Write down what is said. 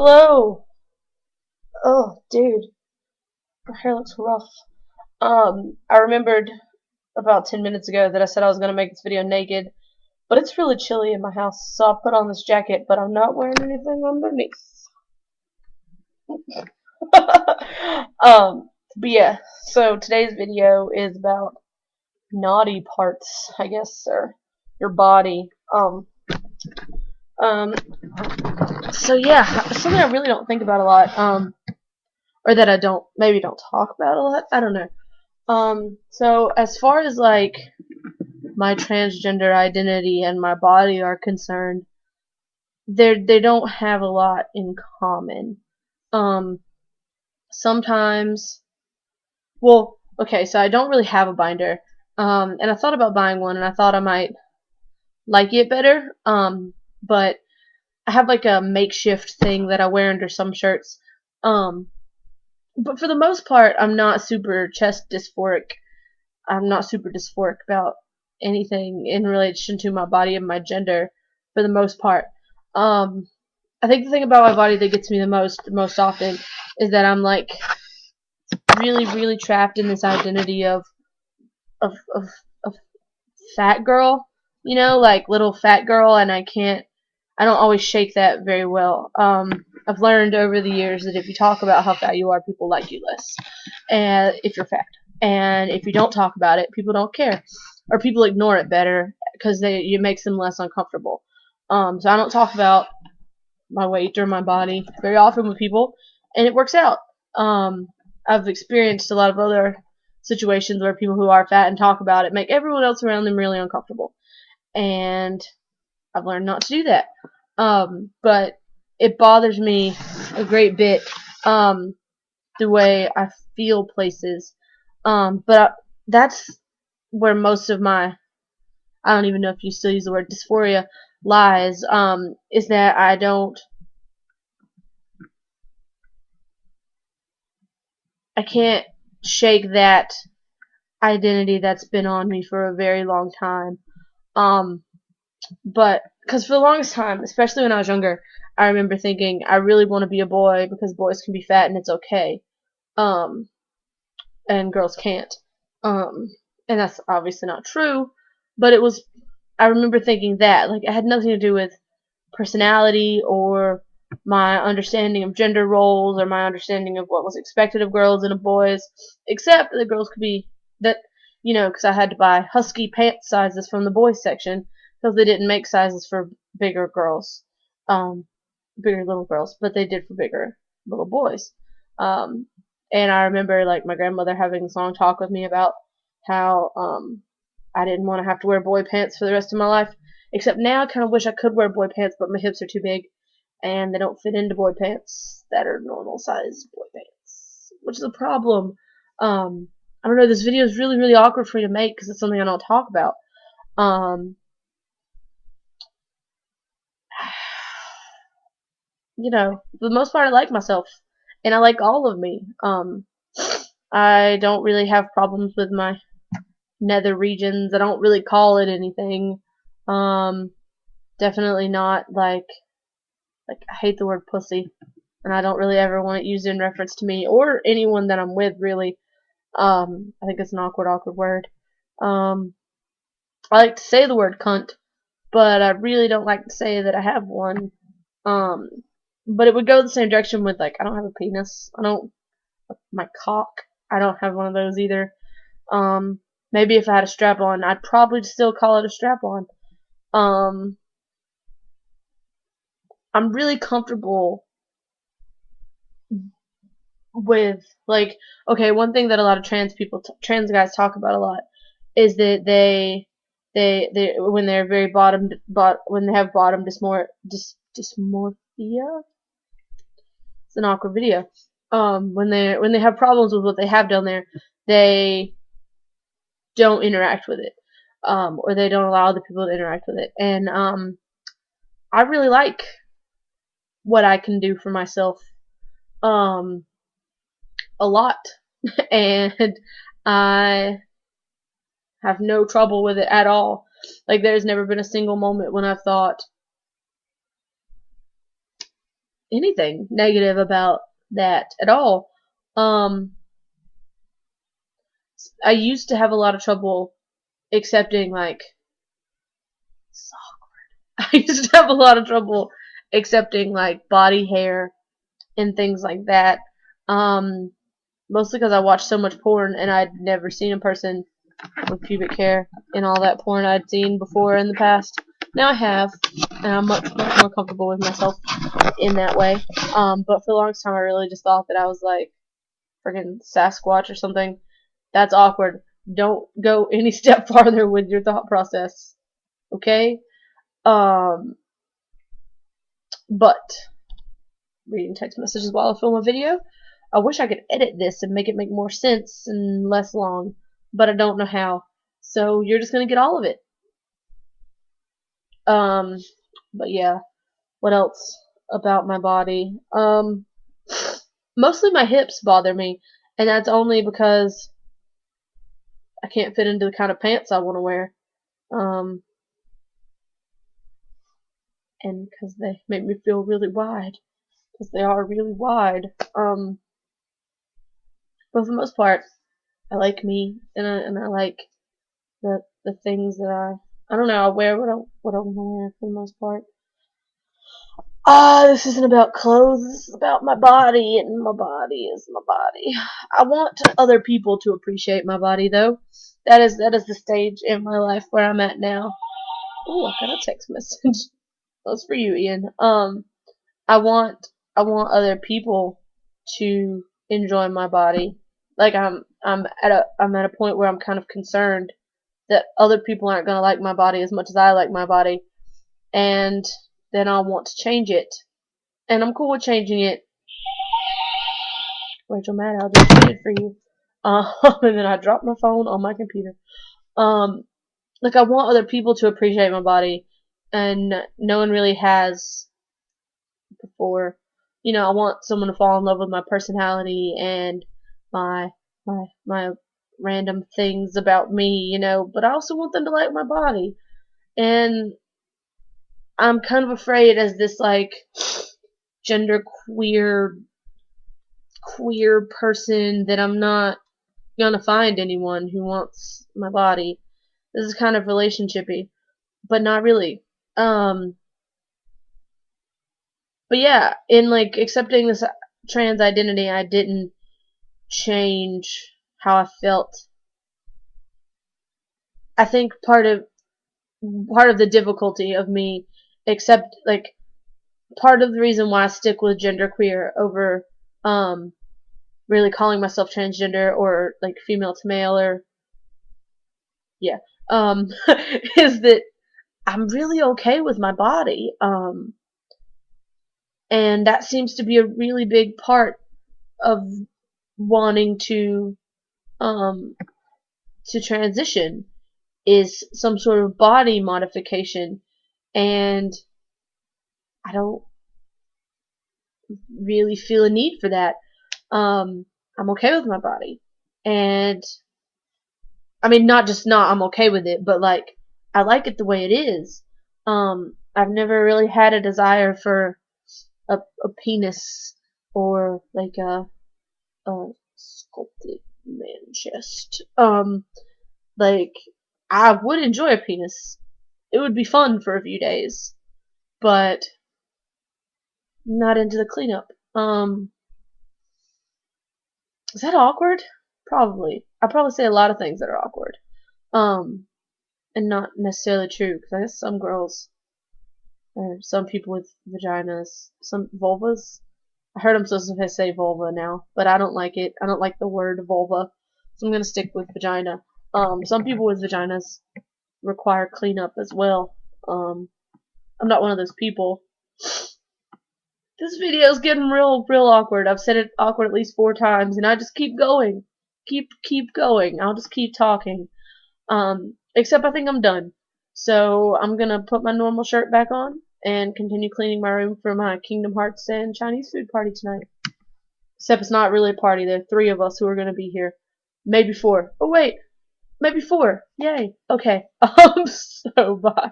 Hello. Oh, dude, my hair looks rough. I remembered about 10 minutes ago that I said I was gonna make this video naked, but it's really chilly in my house, so I put on this jacket, but I'm not wearing anything underneath. But yeah, so today's video is about naughty parts, I guess, or your body. Um, so yeah, something I really don't think about a lot, or that I maybe don't talk about a lot. I don't know. So as far as like my transgender identity and my body are concerned, they don't have a lot in common. Um, Sometimes, well, okay, so I don't really have a binder. And I thought about buying one, and I thought I might like it better. But I have like a makeshift thing that I wear under some shirts. Um, but for the most part, I'm not super chest dysphoric. I'm not super dysphoric about anything in relation to my body and my gender for the most part. Um, I think the thing about my body that gets me the most often is that I'm like really trapped in this identity of of, of fat girl, like little fat girl, and I don't always shake that very well. I've learned over the years that if you talk about how fat you are, people like you less, and if you're fat, and if you don't talk about it, people don't care, or people ignore it better because it makes them less uncomfortable. So I don't talk about my weight or my body very often with people, and it works out. Um, I've experienced a lot of other situations where people who are fat and talk about it make everyone else around them really uncomfortable, and I've learned not to do that. But it bothers me a great bit, the way I feel places. But that's where most of my, I don't even know if you still use the word dysphoria, lies, is that I can't shake that identity that's been on me for a very long time. Um, but because for the longest time, especially when I was younger, I remember thinking I really want to be a boy because boys can be fat and it's okay, um, and girls can't. Um, and that's obviously not true, but it was. I remember thinking that like it had nothing to do with personality or my understanding of gender roles or my understanding of what was expected of girls and of boys, except that girls could be that because I had to buy husky pant sizes from the boys section because they didn't make sizes for bigger girls, um, bigger little girls, but they did for bigger little boys. Um, and I remember like my grandmother having a long talk with me about how I didn't want to have to wear boy pants for the rest of my life. Except now I kind of wish I could wear boy pants, but my hips are too big and they don't fit into boy pants that are normal size boy pants, which is a problem. I don't know. This video is really awkward for me to make because it's something I don't talk about. Um, for the most part, I like myself, and I like all of me. I don't really have problems with my nether regions. I don't really call it anything. Um, Definitely not like I hate the word pussy, and I don't really ever want it used in reference to me or anyone that I'm with. Really, I think it's an awkward word. Um, I like to say the word cunt, but I really don't like to say that I have one. Um, but it would go the same direction with like I don't have a penis. I don't my cock. I don't have one of those either. Um, Maybe if I had a strap on, I'd probably still call it a strap on. Um, I'm really comfortable with like okay, one thing that a lot of trans guys talk about a lot is that they when they're very when they have bottom dysmorphia. It's an awkward video. When they have problems with what they have down there, they don't interact with it, or they don't allow the people to interact with it. And I really like what I can do for myself, um, a lot, and I have no trouble with it at all. Like there's never been a single moment when I've thought anything negative about that at all. Um, I used to have a lot of trouble accepting like I used to have a lot of trouble accepting like body hair and things like that. Um, Mostly because I watched so much porn and I'd never seen a person with pubic hair in all that porn I'd seen before in the past. Now I have, and I'm much more comfortable with myself in that way. But for the longest time, I really just thought that I was like freaking Sasquatch or something. That's awkward. Don't go any step farther with your thought process, okay? Um, but reading text messages while I film a video. I wish I could edit this and make it make more sense and less long, but I don't know how. So you're just gonna get all of it. Um, but yeah, what else about my body? Mostly my hips bother me, and that's only because I can't fit into the kind of pants I want to wear. Um, and because they make me feel really wide, because they are really wide. But for the most part, I like me, and I like the things that I don't know. I wear what I want to wear for the most part. This isn't about clothes. This is about my body, and my body is my body. I want other people to appreciate my body, though. That is the stage in my life where I'm at now. Oh, I got a text message. That's for you, Ian. I want other people to enjoy my body. Like I'm at a point where I'm kind of concerned that other people aren't gonna like my body as much as I like my body, and then I'll want to change it. And I'm cool with changing it. Rachel Maddow just tweeted for you. And then I dropped my phone on my computer. Um, like I want other people to appreciate my body, and no one really has before. You know, I want someone to fall in love with my personality and my my random things about me, you know, but I also want them to like my body. And I'm kind of afraid as this like gender queer person that I'm not gonna find anyone who wants my body. This is kind of relationshipy, but not really. Um but yeah, in like accepting this trans identity, I didn't change how I felt. I think part of the difficulty of me accept like part of the reason why I stick with genderqueer over um really calling myself transgender or like female to male or yeah is that I'm really okay with my body, and that seems to be a really big part of wanting um to transition is some sort of body modification, and I don't really feel a need for that. I'm okay with my body, and I mean not just not I'm okay with it, but like I like it the way it is. I've never really had a desire for a penis or like a sculpted man chest. Like I would enjoy a penis. It would be fun for a few days, but not into the cleanup. Is that awkward? Probably. I probably say a lot of things that are awkward. Um, and not necessarily true, because I guess some girls or some people with vaginas, some vulvas. I heard I'm supposed to say vulva now, but I don't like it. I don't like the word vulva, so I'm gonna stick with vagina. Some people with vaginas require cleanup as well. I'm not one of those people. This video is getting real awkward. I've said it awkward at least 4 times, and I just keep going. Keep going. I'll just keep talking. Except I think I'm done. So I'm gonna put my normal shirt back on and continue cleaning my room for my Kingdom Hearts and Chinese food party tonight. Except it's not really a party. There are 3 of us who are gonna be here. Maybe 4. Oh wait, maybe 4. Yay. Okay. So bye.